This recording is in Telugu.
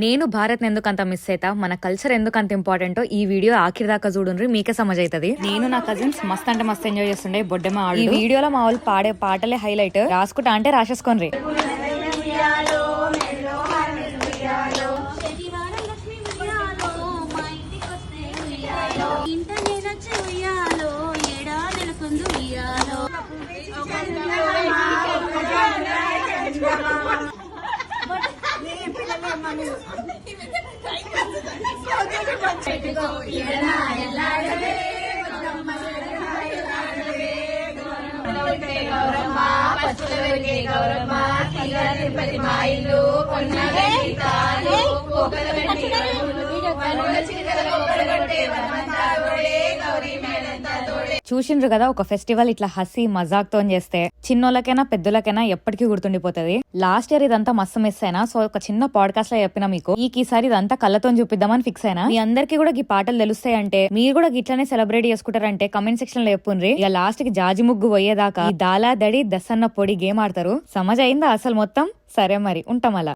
నేను భారత్ ఎందుకంత మిస్ అయితా, మన కల్చర్ ఎందుకంత ఇంపార్టెంటో ఈ వీడియో ఆఖరి దాకా చూడండి, మీకే సమజైతది. నేను నా కజిన్స్ మస్త్ అంటే మస్త్ ఎంజాయ్ చేస్తుండే బొడ్డెమ్మ ఆడు. ఈ వీడియోలో మా వాళ్ళు పాడే పాటలే హైలైట్. రాసుకుంటా అంటే రాసేసుకోండి. చూసిండ్రు కదా, ఒక ఫెస్టివల్ ఇట్లా హసి మజాక్ తో చేస్తే చిన్నోళ్ళకైనా పెద్దోళ్ళకైనా ఎప్పటికీ గుర్తుండిపోతుంది. లాస్ట్ ఇయర్ ఇదంతా మస్తు మిస్ అయినా, సో ఒక చిన్న పాడ్కాస్ట్ లో చెప్పిన మీకు ఈసారి ఇదంతా కళ్ళతో చూపిద్దామని ఫిక్స్ అయినా. మీ అందరికీ కూడా ఈ పాటలు తెలుస్తాయి అంటే, మీరు కూడా ఇట్లానే సెలబ్రేట్ చేసుకుంటారంటే కమెంట్ సెక్షన్ లో చెప్పుండ్రి. ఇక లాస్ట్ కి జాజి ముగ్గు పోయేదాకా ఈ దాలా దడి దసన్న పొడి గేమ్ ఆడతారు. సమజ్ అయిందా అసలు మొత్తం? సరే మరి ఉంటాం అలా.